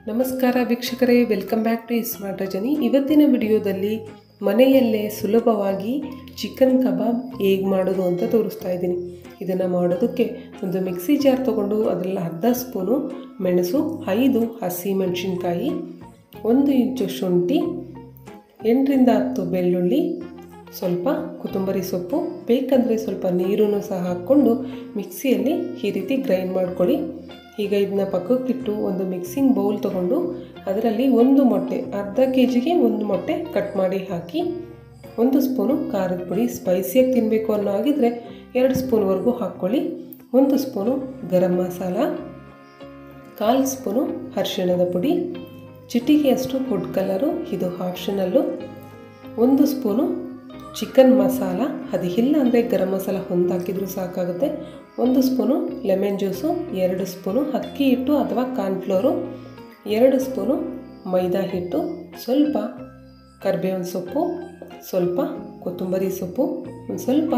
ನಮಸ್ಕಾರ ವೀಕ್ಷಕರೇ, welcome back to smart Rajani. ಇವತ್ತಿನ ವಿಡಿಯೋದಲ್ಲಿ ಮನೆಯಲ್ಲೇ ಸುಲಭವಾಗಿ ಚಿಕನ್ ಕಬಾಬ್ ಹೇಗೆ ಮಾಡೋದು ಅಂತ ತೋರಿಸ್ತಾ ಇದ್ದೀನಿ. ಇದನ್ನು ಮಾಡೋದಕ್ಕೆ ಒಂದು ಮಿಕ್ಸಿ ಜಾರ್ ತೊಗೊಂಡು ಅದರಲ್ಲಿ ಅರ್ಧ ಸ್ಪೂನು ಮೆಣಸು, 5 ಹಸಿ ಮೆಣಸಿನ್ಕಾಯಿ, 1 ಇಂಚು ಶುಂಠಿ, 8ರಿಂದ 10 ಬೆಳ್ಳುಳ್ಳಿ, ಸ್ವಲ್ಪ ಕೊತ್ತಂಬರಿ ಸೊಪ್ಪು, ಬೇಕಂದರೆ ಸ್ವಲ್ಪ ನೀರನ್ನು ಸಹ ಹಾಕ್ಕೊಂಡು ಮಿಕ್ಸಿಯಲ್ಲಿ ಈ ರೀತಿ ಗ್ರೈಂಡ್ ಮಾಡ್ಕೊಳ್ಳಿ. ಈಗ ಇದನ್ನ ಪಕ್ಕಕ್ಕಿಟ್ಟು ಒಂದು ಮಿಕ್ಸಿಂಗ್ ಬೌಲ್ ತೊಗೊಂಡು ಅದರಲ್ಲಿ 1 ಮೊಟ್ಟೆ, ಅರ್ಧ ಕೆಜಿಗೆ 1 ಮೊಟ್ಟೆ ಕಟ್ ಮಾಡಿ ಹಾಕಿ, 1 ಸ್ಪೂನು ಖಾರದ ಪುಡಿ, ಸ್ಪೈಸಿಯಾಗಿ ತಿನ್ನಬೇಕು ಅನ್ನೋ ಆಗಿದ್ದರೆ 2 ಸ್ಪೂನ್ವರೆಗೂ ಹಾಕ್ಕೊಳ್ಳಿ, 1 ಸ್ಪೂನು ಗರಂ ಮಸಾಲ, 1/4 ಸ್ಪೂನು ಅರಿಶಿಣದ ಪುಡಿ, ಚಿಟಿಕೆಯಷ್ಟು ಫುಡ್ ಕಲರು, ಇದು ಆಪ್ಷನಲ್ಲು, 1 ಸ್ಪೂನು ಚಿಕನ್ ಮಸಾಲ, ಅದು ಇಲ್ಲ ಅಂದರೆ ಗರಂ ಮಸಾಲ ಹಾಕಿದ್ರೂ ಸಾಕಾಗುತ್ತೆ, 1 ಸ್ಪೂನು ಲೆಮನ್ ಜ್ಯೂಸು, 2 ಸ್ಪೂನು ಅಕ್ಕಿ ಹಿಟ್ಟು ಅಥವಾ ಕಾರ್ನ್ಫ್ಲೋರು, 2 ಸ್ಪೂನು ಮೈದಾ ಹಿಟ್ಟು, ಸ್ವಲ್ಪ ಕರಿಬೇವಿನ ಸೊಪ್ಪು, ಸ್ವಲ್ಪ ಕೊತ್ತಂಬರಿ ಸೊಪ್ಪು, ಒಂದು ಸ್ವಲ್ಪ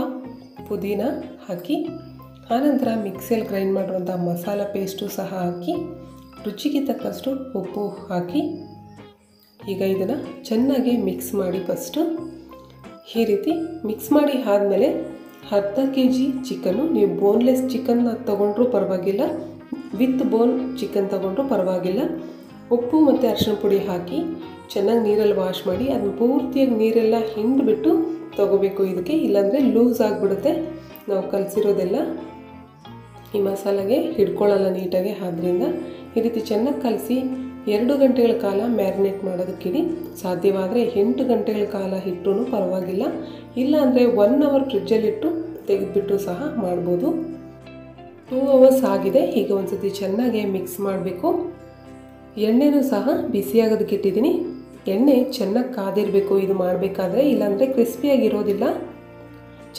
ಪುದೀನ ಹಾಕಿ, ಆನಂತರ ಮಿಕ್ಸಿಯಲ್ಲಿ ಗ್ರೈಂಡ್ ಮಾಡಿರುವಂಥ ಮಸಾಲ ಪೇಸ್ಟು ಸಹ ಹಾಕಿ, ರುಚಿಗೆ ತಕ್ಕಷ್ಟು ಉಪ್ಪು ಹಾಕಿ, ಈಗ ಇದನ್ನು ಚೆನ್ನಾಗಿ ಮಿಕ್ಸ್ ಮಾಡಿ. ಫಸ್ಟು ಈ ರೀತಿ ಮಿಕ್ಸ್ ಮಾಡಿ ಆದಮೇಲೆ ಅರ್ಧ ಕೆಜಿ ಚಿಕನ್ನು, ನೀವು ಬೋನ್ಲೆಸ್ ಚಿಕನ್ ತೊಗೊಂಡ್ರೂ ಪರವಾಗಿಲ್ಲ, ವಿತ್ ಬೋನ್ ಚಿಕನ್ ತೊಗೊಂಡ್ರೂ ಪರವಾಗಿಲ್ಲ, ಉಪ್ಪು ಮತ್ತು ಅರಿಶಿಣ ಪುಡಿ ಹಾಕಿ ಚೆನ್ನಾಗಿ ನೀರಲ್ಲಿ ವಾಶ್ ಮಾಡಿ ಅದನ್ನು ಪೂರ್ತಿಯಾಗಿ ನೀರೆಲ್ಲ ಹಿಂಡಿಬಿಟ್ಟು ತೊಗೋಬೇಕು. ಇದಕ್ಕೆ ಇಲ್ಲಾಂದರೆ ಲೂಸ್ ಆಗಿಬಿಡುತ್ತೆ, ನಾವು ಕಲಸಿರೋದೆಲ್ಲ ಈ ಮಸಾಲೆಗೆ ಹಿಡ್ಕೊಳ್ಳಲ್ಲ ನೀಟಾಗಿ. ಆದ್ದರಿಂದ ಈ ರೀತಿ ಚೆನ್ನಾಗಿ ಕಲಸಿ 2 ಗಂಟೆಗಳ ಕಾಲ ಮ್ಯಾರಿನೇಟ್ ಮಾಡೋದಕ್ಕಿಡಿ. ಸಾಧ್ಯವಾದರೆ 8 ಗಂಟೆಗಳ ಕಾಲ ಇಟ್ಟರೂ ಪರವಾಗಿಲ್ಲ, ಇಲ್ಲ ಅಂದರೆ 1 ಅವರ್ ಫ್ರಿಜ್ಜಲ್ಲಿಟ್ಟು ತೆಗೆದುಬಿಟ್ಟು ಸಹ ಮಾಡ್ಬೋದು. 2 ಅವರ್ಸ್ ಆಗಿದೆ. ಈಗ ಒಂದು ಸತಿ ಚೆನ್ನಾಗಿ ಮಿಕ್ಸ್ ಮಾಡಬೇಕು. ಎಣ್ಣೆನೂ ಸಹ ಬಿಸಿಯಾಗೋದಕ್ಕೆ ಇಟ್ಟಿದ್ದೀನಿ. ಎಣ್ಣೆ ಚೆನ್ನಾಗಿ ಕಾದಿರಬೇಕು ಇದು ಮಾಡಬೇಕಾದ್ರೆ, ಇಲ್ಲಾಂದರೆ ಕ್ರಿಸ್ಪಿಯಾಗಿರೋದಿಲ್ಲ.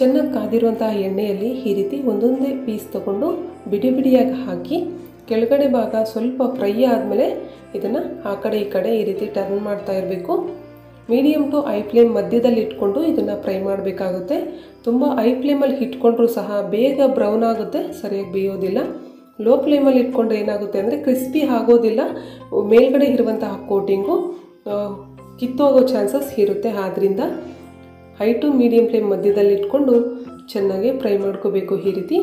ಚೆನ್ನಾಗಿ ಕಾದಿರುವಂತಹ ಎಣ್ಣೆಯಲ್ಲಿ ಈ ರೀತಿ ಒಂದೊಂದೇ ಪೀಸ್ ತೊಗೊಂಡು ಬಿಡಿ ಬಿಡಿಯಾಗಿ ಹಾಕಿ, ಕೆಳಗಡೆ ಭಾಗ ಸ್ವಲ್ಪ ಫ್ರೈ ಆದಮೇಲೆ ಇದನ್ನು ಆ ಕಡೆ ಈ ಕಡೆ ಈ ರೀತಿ ಟರ್ನ್ ಮಾಡ್ತಾ ಇರಬೇಕು. ಮೀಡಿಯಮ್ ಟು ಹೈ ಫ್ಲೇಮ್ ಮಧ್ಯದಲ್ಲಿ ಇಟ್ಕೊಂಡು ಇದನ್ನು ಫ್ರೈ ಮಾಡಬೇಕಾಗುತ್ತೆ. ತುಂಬ ಹೈ ಫ್ಲೇಮಲ್ಲಿ ಇಟ್ಕೊಂಡ್ರೂ ಸಹ ಬೇಗ ಬ್ರೌನ್ ಆಗುತ್ತೆ, ಸರಿಯಾಗಿ ಬೇಯೋದಿಲ್ಲ. ಲೋ ಫ್ಲೇಮಲ್ಲಿ ಇಟ್ಕೊಂಡ್ರೆ ಏನಾಗುತ್ತೆ ಅಂದರೆ ಕ್ರಿಸ್ಪಿ ಆಗೋದಿಲ್ಲ, ಮೇಲ್ಗಡೆ ಇರುವಂತಹ ಕೋಟಿಂಗು ಕಿತ್ತೋಗೋ ಚಾನ್ಸಸ್ ಇರುತ್ತೆ. ಆದ್ದರಿಂದ ಹೈ ಟು ಮೀಡಿಯಮ್ ಫ್ಲೇಮ್ ಮಧ್ಯದಲ್ಲಿ ಇಟ್ಕೊಂಡು ಚೆನ್ನಾಗಿ ಫ್ರೈ ಮಾಡ್ಕೋಬೇಕು. ಈ ರೀತಿ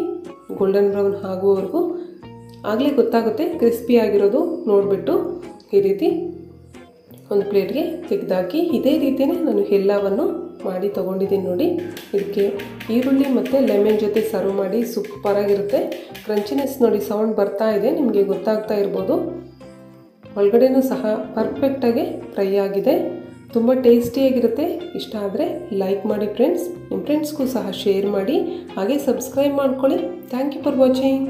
ಗೋಲ್ಡನ್ ಬ್ರೌನ್ ಆಗುವವರೆಗೂ, ಆಗಲೇ ಗೊತ್ತಾಗುತ್ತೆ ಕ್ರಿಸ್ಪಿ ಆಗಿರೋದು ನೋಡಿಬಿಟ್ಟು. ಈ ರೀತಿ ಒಂದು ಪ್ಲೇಟ್ಗೆ ತೆಗೆದಾಕಿ, ಇದೇ ರೀತಿಯೇ ನಾನು ಎಲ್ಲವನ್ನು ಮಾಡಿ ತೊಗೊಂಡಿದ್ದೀನಿ ನೋಡಿ. ಇದಕ್ಕೆ ಈರುಳ್ಳಿ ಮತ್ತು ಲೆಮನ್ ಜೊತೆ ಸರ್ವ್ ಮಾಡಿ ಸೂಪರಾಗಿರುತ್ತೆ. ಕ್ರಂಚಿನೆಸ್ ನೋಡಿ, ಸೌಂಡ್ ಬರ್ತಾ ಇದೆ, ನಿಮಗೆ ಗೊತ್ತಾಗ್ತಾ ಇರ್ಬೋದು. ಒಳಗಡೆನೂ ಸಹ ಪರ್ಫೆಕ್ಟಾಗಿ ಫ್ರೈ ಆಗಿದೆ, ತುಂಬ ಟೇಸ್ಟಿಯಾಗಿರುತ್ತೆ. ಇಷ್ಟ ಆದರೆ ಲೈಕ್ ಮಾಡಿ ಫ್ರೆಂಡ್ಸ್, ನಿಮ್ಮ ಫ್ರೆಂಡ್ಸ್ಗೂ ಸಹ ಶೇರ್ ಮಾಡಿ, ಹಾಗೆ ಸಬ್ಸ್ಕ್ರೈಬ್ ಮಾಡ್ಕೊಳ್ಳಿ. Thank you for watching.